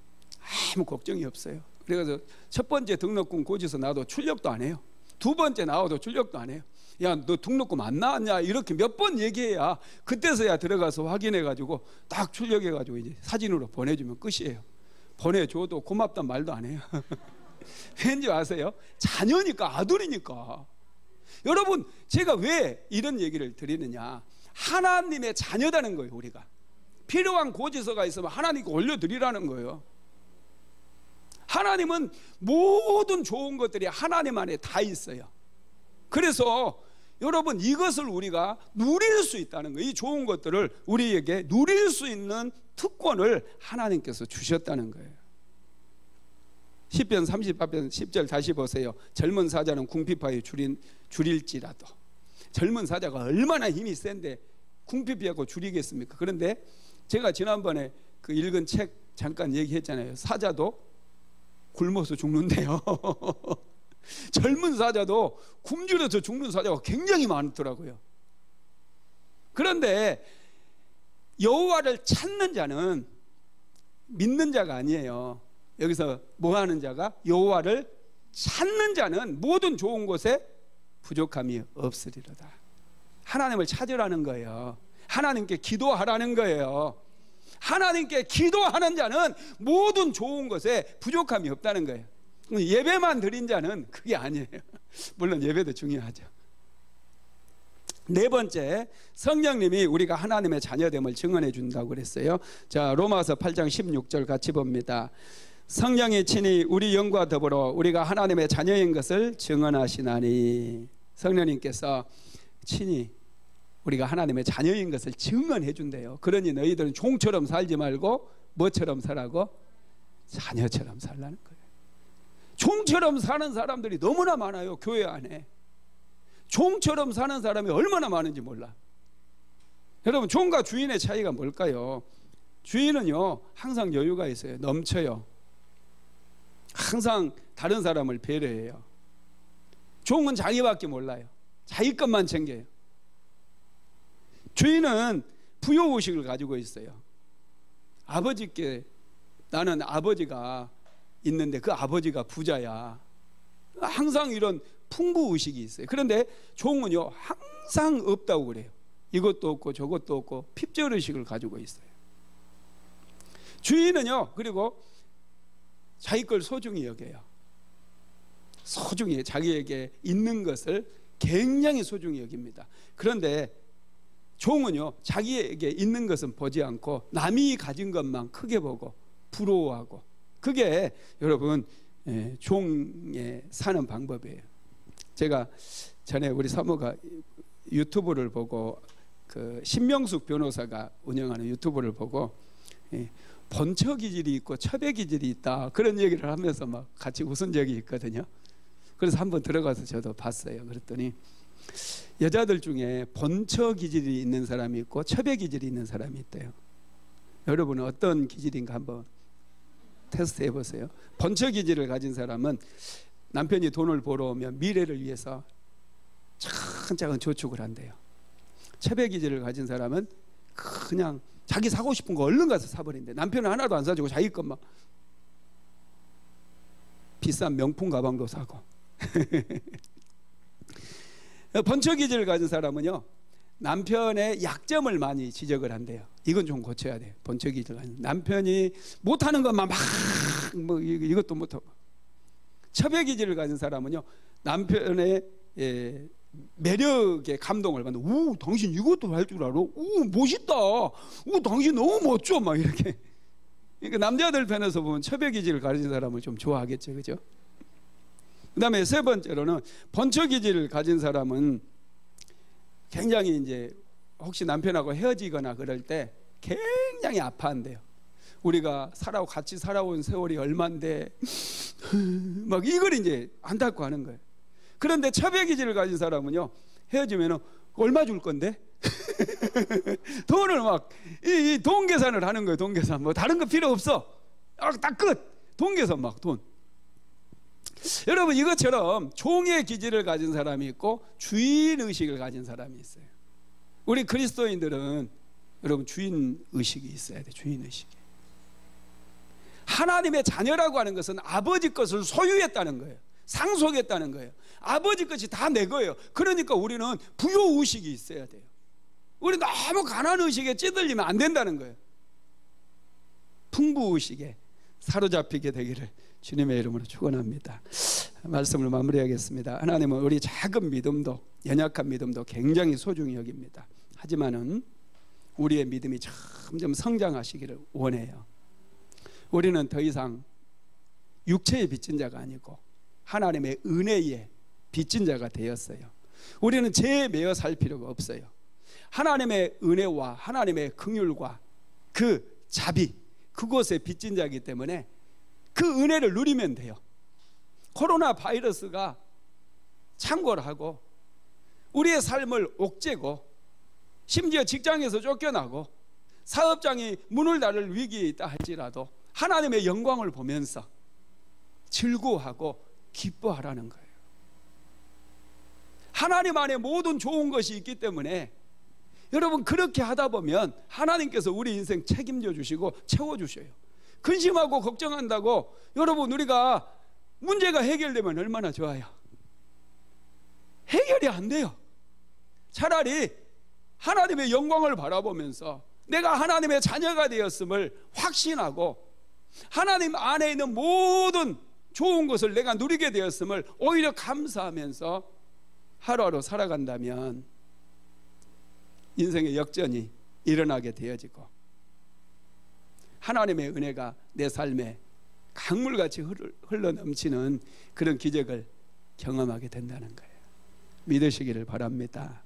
아무 걱정이 없어요. 그래서 첫 번째 등록금 고지서 나도 출력도 안 해요. 두 번째 나와도 출력도 안 해요. 야, 너 등록금 안 나왔냐? 이렇게 몇 번 얘기해야 그때서야 들어가서 확인해가지고 딱 출력해가지고 이제 사진으로 보내주면 끝이에요. 보내줘도 고맙단 말도 안 해요. 왠지 아세요? 자녀니까, 아들이니까. 여러분, 제가 왜 이런 얘기를 드리느냐? 하나님의 자녀다는 거예요. 우리가 필요한 고지서가 있으면 하나님께 올려드리라는 거예요. 하나님은 모든 좋은 것들이 하나님 안에 다 있어요. 그래서 여러분, 이것을 우리가 누릴 수 있다는 거예요. 이 좋은 것들을 우리에게 누릴 수 있는 특권을 하나님께서 주셨다는 거예요. 시편 38편 10절 다시 보세요. 젊은 사자는 궁핍하여 줄일지라도. 젊은 사자가 얼마나 힘이 센데 궁핍하고 줄이겠습니까? 그런데 제가 지난번에 그 읽은 책 잠깐 얘기했잖아요. 사자도 굶어서 죽는데요. 젊은 사자도 굶주려서 죽는 사자가 굉장히 많더라고요. 그런데 여호와를 찾는 자는 믿는 자가 아니에요. 여기서 뭐 하는 자가? 여호와를 찾는 자는 모든 좋은 것에 부족함이 없으리로다. 하나님을 찾으라는 거예요. 하나님께 기도하라는 거예요. 하나님께 기도하는 자는 모든 좋은 것에 부족함이 없다는 거예요. 예배만 드린 자는 그게 아니에요. 물론 예배도 중요하죠. 네 번째, 성령님이 우리가 하나님의 자녀됨을 증언해 준다고 그랬어요. 자, 로마서 8장 16절 같이 봅니다. 성령이 친히 우리 영과 더불어 우리가 하나님의 자녀인 것을 증언하시나니. 성령님께서 친히 우리가 하나님의 자녀인 것을 증언해 준대요. 그러니 너희들은 종처럼 살지 말고 뭐처럼 살라고? 자녀처럼 살라는 거예요. 종처럼 사는 사람들이 너무나 많아요. 교회 안에. 종처럼 사는 사람이 얼마나 많은지 몰라. 여러분, 종과 주인의 차이가 뭘까요? 주인은요 항상 여유가 있어요. 넘쳐요. 항상 다른 사람을 배려해요. 종은 자기밖에 몰라요. 자기 것만 챙겨요. 주인은 부요의식을 가지고 있어요. 아버지께, 나는 아버지가 있는데 그 아버지가 부자야. 항상 이런 풍부의식이 있어요. 그런데 종은요 항상 없다고 그래요. 이것도 없고 저것도 없고 핍절의식을 가지고 있어요. 주인은요 그리고 자기 걸 소중히 여겨요. 소중히 자기에게 있는 것을 굉장히 소중히 여깁니다. 그런데 종은요 자기에게 있는 것은 보지 않고 남이 가진 것만 크게 보고 부러워하고, 그게 여러분 종의 사는 방법이에요. 제가 전에 우리 사모가 유튜브를 보고, 그 신명숙 변호사가 운영하는 유튜브를 보고 본처 기질이 있고 첩의 기질이 있다, 그런 얘기를 하면서 막 같이 웃은 적이 있거든요. 그래서 한번 들어가서 저도 봤어요. 그랬더니 여자들 중에 본처 기질이 있는 사람이 있고 첩의 기질이 있는 사람이 있대요. 여러분은 어떤 기질인가 한번 테스트 해보세요. 본처 기질을 가진 사람은 남편이 돈을 벌어오면 미래를 위해서 차근차근 저축을 한대요. 첩의 기질을 가진 사람은 그냥 자기 사고 싶은 거 얼른 가서 사버린대. 남편은 하나도 안 사주고 자기 것만, 비싼 명품 가방도 사고. 본처 기질을 가진 사람은요 남편의 약점을 많이 지적을 한대요. 이건 좀 고쳐야 돼요. 본처 기질 가진 남편이 못하는 것만 막 뭐 이것도 못하고. 첩의 기질을 가진 사람은요 남편의 매력에 감동을 받는. 오, 당신 이것도 할 줄 알아? 오, 멋있다. 오, 당신 너무 멋져. 막 이렇게. 그러니까 남자들 편에서 보면 첩의 기질을 가진 사람을 좀 좋아하겠죠, 그죠? 그 다음에 세 번째로는 본처 기질을 가진 사람은 굉장히 이제 혹시 남편하고 헤어지거나 그럴 때 굉장히 아파한대요. 우리가 같이 살아온 세월이 얼만데 막 이걸 이제 안타고 하는 거예요. 그런데 첩의 기질을 가진 사람은요 헤어지면 얼마 줄 건데? 돈을 막 이 돈 계산을 하는 거예요. 돈 계산. 뭐 다른 거 필요 없어. 딱 끝. 돈 계산 막 돈. 여러분, 이것처럼 종의 기질을 가진 사람이 있고 주인 의식을 가진 사람이 있어요. 우리 그리스도인들은 여러분 주인 의식이 있어야 돼. 주인 의식이. 하나님의 자녀라고 하는 것은 아버지 것을 소유했다는 거예요. 상속했다는 거예요. 아버지 것이 다 내 거예요. 그러니까 우리는 부요 의식이 있어야 돼요. 우리 너무 가난 의식에 찌들리면 안 된다는 거예요. 풍부 의식에 사로잡히게 되기를 주님의 이름으로 축원합니다. 말씀을 마무리하겠습니다. 하나님은 우리 작은 믿음도, 연약한 믿음도 굉장히 소중히 여깁니다. 하지만은 우리의 믿음이 점점 성장하시기를 원해요. 우리는 더 이상 육체의 빚진 자가 아니고 하나님의 은혜에 빚진 자가 되었어요. 우리는 죄에 매여 살 필요가 없어요. 하나님의 은혜와 하나님의 긍휼과 그 자비, 그곳에 빚진 자이기 때문에 그 은혜를 누리면 돼요. 코로나 바이러스가 창궐 하고 우리의 삶을 옥죄고 심지어 직장에서 쫓겨나고 사업장이 문을 닫을 위기에 있다 할지라도 하나님의 영광을 보면서 즐거워하고 기뻐하라는 거예요. 하나님 안에 모든 좋은 것이 있기 때문에 여러분, 그렇게 하다 보면 하나님께서 우리 인생 책임져 주시고 채워주셔요. 근심하고 걱정한다고 여러분, 우리가 문제가 해결되면 얼마나 좋아요. 해결이 안 돼요. 차라리 하나님의 영광을 바라보면서 내가 하나님의 자녀가 되었음을 확신하고 하나님 안에 있는 모든 좋은 것을 내가 누리게 되었음을 오히려 감사하면서 하루하루 살아간다면 인생의 역전이 일어나게 되어지고 하나님의 은혜가 내 삶에 강물같이 흘러넘치는 그런 기적을 경험하게 된다는 거예요. 믿으시기를 바랍니다.